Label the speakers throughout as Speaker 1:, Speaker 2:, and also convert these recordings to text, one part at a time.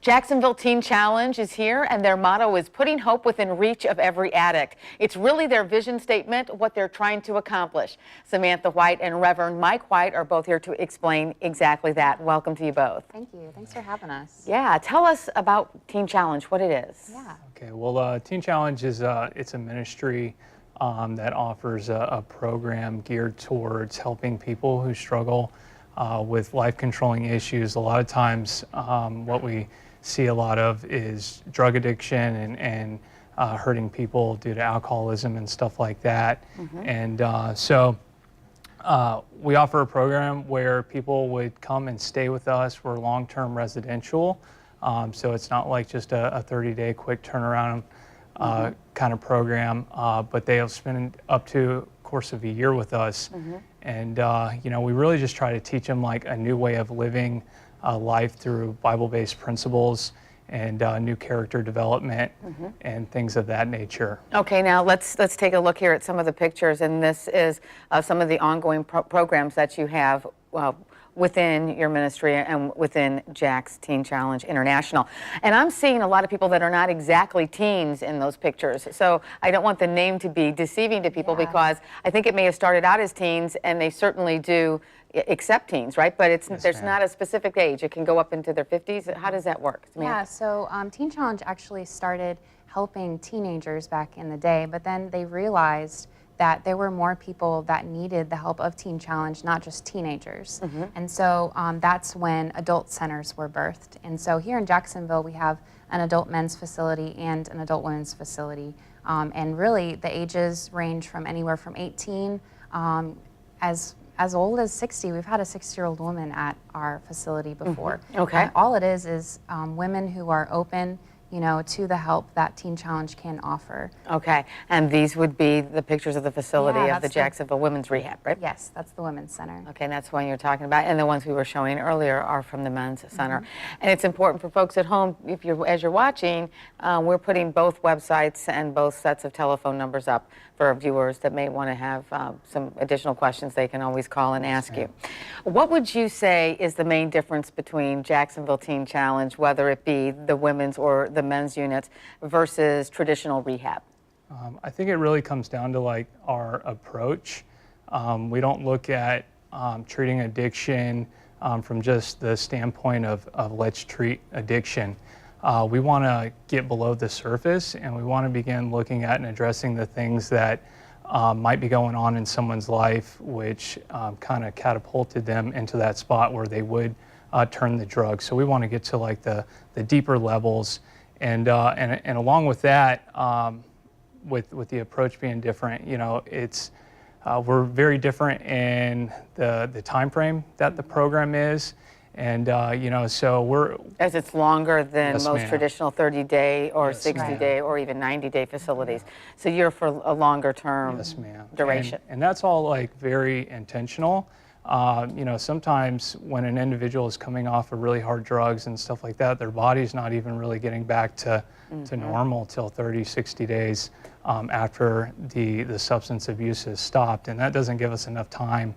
Speaker 1: Jacksonville Teen Challenge is here, and their motto is putting hope within reach of every addict. It's really their vision statement, what they're trying to accomplish. Samantha White and Reverend Mike White are both here to explain exactly that. Welcome to you both.
Speaker 2: Thank you. Thanks for having us.
Speaker 1: Yeah, tell us about Teen Challenge, what it is.
Speaker 2: Yeah.
Speaker 3: Okay, well, Teen Challenge is it's a ministry that offers a program geared towards helping people who struggle with life-controlling issues. A lot of times what we see a lot of is drug addiction and hurting people due to alcoholism and stuff like that. And so we offer a program where people would come and stay with us for long-term residential. So it's not like just a 30-day quick turnaround kind of program, but they'll spend up to a course of a year with us. And you know, we really just try to teach them like a new way of living life through Bible-based principles and new character development and things of that nature.
Speaker 1: Okay, now let's take a look here at some of the pictures, and this is some of the ongoing programs that you have within your ministry and within Jax Teen Challenge International. And I'm seeing a lot of people that are not exactly teens in those pictures. So I don't want the name to be deceiving to people because I think it may have started out as teens, and they certainly do accept teens, right? But it's there's not a specific age. It can go up into their 50s. How does that work?
Speaker 2: Yeah, so Teen Challenge actually started helping teenagers back in the day, but then they realized that there were more people that needed the help of Teen Challenge, not just teenagers. And so that's when adult centers were birthed. And so here in Jacksonville, we have an adult men's facility and an adult women's facility. And really, the ages range from anywhere from 18 as old as 60. We've had a 60-year-old woman at our facility before.
Speaker 1: Okay.
Speaker 2: All it is women who are open, you know, to the help that Teen Challenge can offer.
Speaker 1: Okay, and these would be the pictures of the facility of the Jacksonville Women's Rehab, right?
Speaker 2: Yes, that's the Women's Center.
Speaker 1: Okay, and that's one you're talking about, and the ones we were showing earlier are from the Men's Center. And it's important for folks at home, if you're, as you're watching, we're putting both websites and both sets of telephone numbers up for viewers that may want to have some additional questions. They can always call and ask you. What would you say is the main difference between Jacksonville Teen Challenge, whether it be the women's or the men's units, versus traditional rehab?
Speaker 3: I think it really comes down to like our approach. We don't look at treating addiction from just the standpoint of let's treat addiction. We want to get below the surface, and we want to begin looking at and addressing the things that might be going on in someone's life, which kind of catapulted them into that spot where they would turn the drug. So we want to get to like the deeper levels, and along with that, with the approach being different, you know, it's we're very different in the time frame that the program is. And, you know, so we're... As
Speaker 1: it's longer than most traditional 30-day or 60-day or even 90-day facilities. So you're for a longer term duration.
Speaker 3: And that's all, like, very intentional. You know, sometimes when an individual is coming off of really hard drugs and stuff like that, their body's not even really getting back to normal till 30, 60 days after the substance abuse has stopped. And that doesn't give us enough time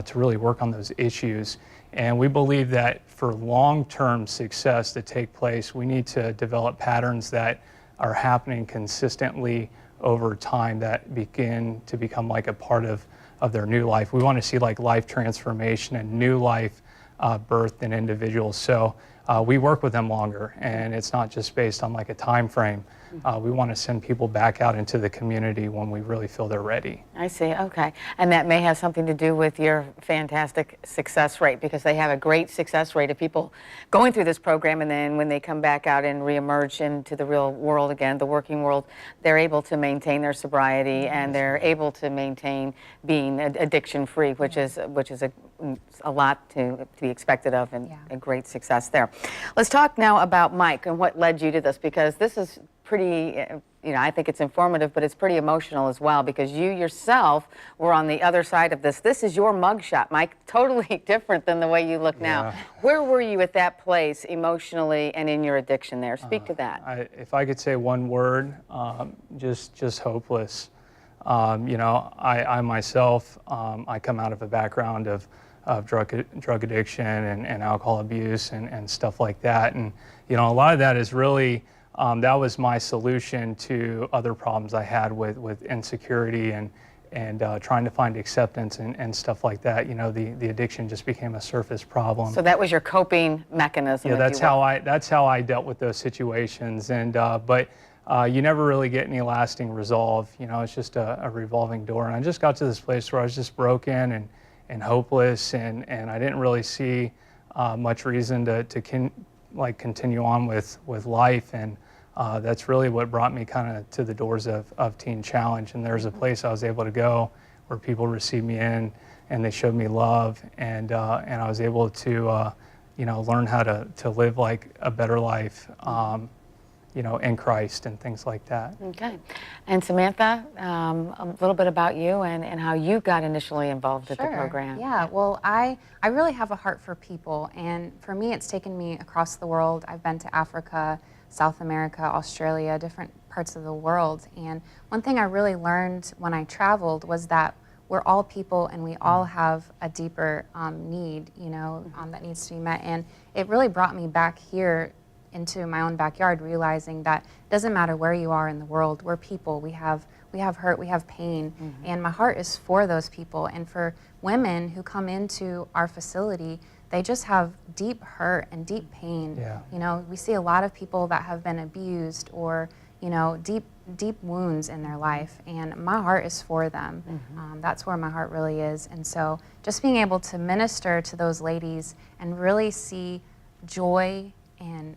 Speaker 3: to really work on those issues. And we believe that for long-term success to take place, we need to develop patterns that are happening consistently over time that begin to become like a part of their new life. We want to see like life transformation and new life birthed in individuals. So we work with them longer, and it's not just based on like a time frame. We want to send people back out into the community when we really feel they're ready.
Speaker 1: I see, okay. And that may have something to do with your fantastic success rate, because they have a great success rate of people going through this program, and then when they come back out and reemerge into the real world again, the working world, they're able to maintain their sobriety, and they're able to maintain being addiction-free, which is a lot to be expected of, and a great success there. Let's talk now about Mike and what led you to this, because this is pretty, you know, I think it's informative, but it's pretty emotional as well, because you yourself were on the other side of this. This is your mugshot, Mike, totally different than the way you look now. Where were you at that place emotionally and in your addiction there? Speak to that.
Speaker 3: If I could say one word, just hopeless. You know, I myself, I come out of a background of drug addiction and alcohol abuse and stuff like that. And a lot of that is really that was my solution to other problems I had with insecurity and trying to find acceptance and stuff like that. The addiction just became a surface problem.
Speaker 1: So that was your coping mechanism.
Speaker 3: Yeah, that's how I dealt with those situations. And but you never really get any lasting resolve. It's just a revolving door. And I just got to this place where I was just broken and hopeless, and I didn't really see much reason to continue on with life. And that's really what brought me kind of to the doors of Teen Challenge. And there's a place I was able to go where people received me in, and they showed me love, and I was able to learn how to live like a better life, in Christ and things like that.
Speaker 1: Okay. And Samantha, a little bit about you and how you got initially involved with the program.
Speaker 2: Yeah, well, I really have a heart for people, and for me it's taken me across the world. I've been to Africa, South America, Australia, different parts of the world. And one thing I really learned when I traveled was that we're all people and we all have a deeper need, that needs to be met. And it really brought me back here into my own backyard, realizing that it doesn't matter where you are in the world, we're people, we have hurt, we have pain, and my heart is for those people. And for women who come into our facility, they just have deep hurt and deep pain.
Speaker 3: Yeah.
Speaker 2: We see a lot of people that have been abused or, deep wounds in their life, and my heart is for them. That's where my heart really is. And so just being able to minister to those ladies and really see joy and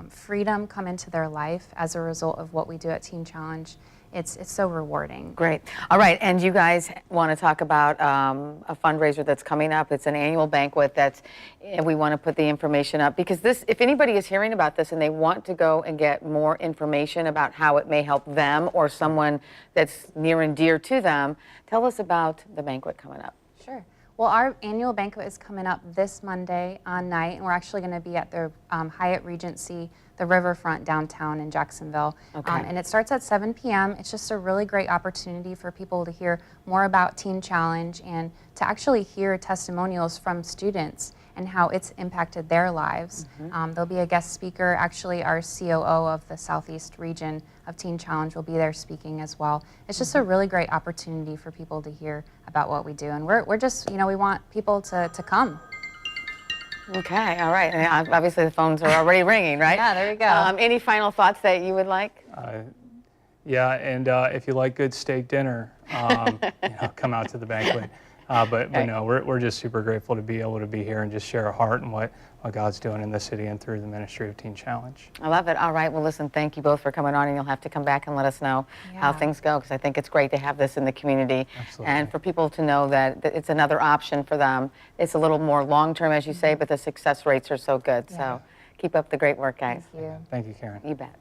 Speaker 2: freedom come into their life as a result of what we do at Teen Challenge, it's so rewarding.
Speaker 1: Great. All right, and you guys want to talk about a fundraiser that's coming up. It's an annual banquet and we want to put the information up because if anybody is hearing about this and they want to go and get more information about how it may help them or someone that's near and dear to them, tell us about the banquet coming up.
Speaker 2: Sure. Well, our annual banquet is coming up this Monday night, and we're actually going to be at the Hyatt Regency, the riverfront downtown in Jacksonville.
Speaker 1: Okay.
Speaker 2: And it starts at 7 p.m. It's just a really great opportunity for people to hear more about Teen Challenge and to actually hear testimonials from students and how it's impacted their lives. There'll be a guest speaker. Actually, our COO of the Southeast region of Teen Challenge will be there speaking as well. It's just a really great opportunity for people to hear about what we do. And we're just, we want people to come.
Speaker 1: Okay, all right. And obviously the phones are already ringing, right?
Speaker 2: Yeah, there you go.
Speaker 1: Any final thoughts that you would like?
Speaker 3: Yeah, and if you like good steak dinner, come out to the banquet. But no, we're just super grateful to be able to be here and just share our heart and what God's doing in the city and through the ministry of Teen Challenge.
Speaker 1: I love it. All right. Well, listen, thank you both for coming on, and you'll have to come back and let us know how things go, because I think it's great to have this in the community.
Speaker 3: Absolutely.
Speaker 1: And for people to know that it's another option for them. It's a little more long-term, as you say, but the success rates are so good. So keep up the great work, guys.
Speaker 2: Thank you.
Speaker 3: Thank you, Karen.
Speaker 1: You bet.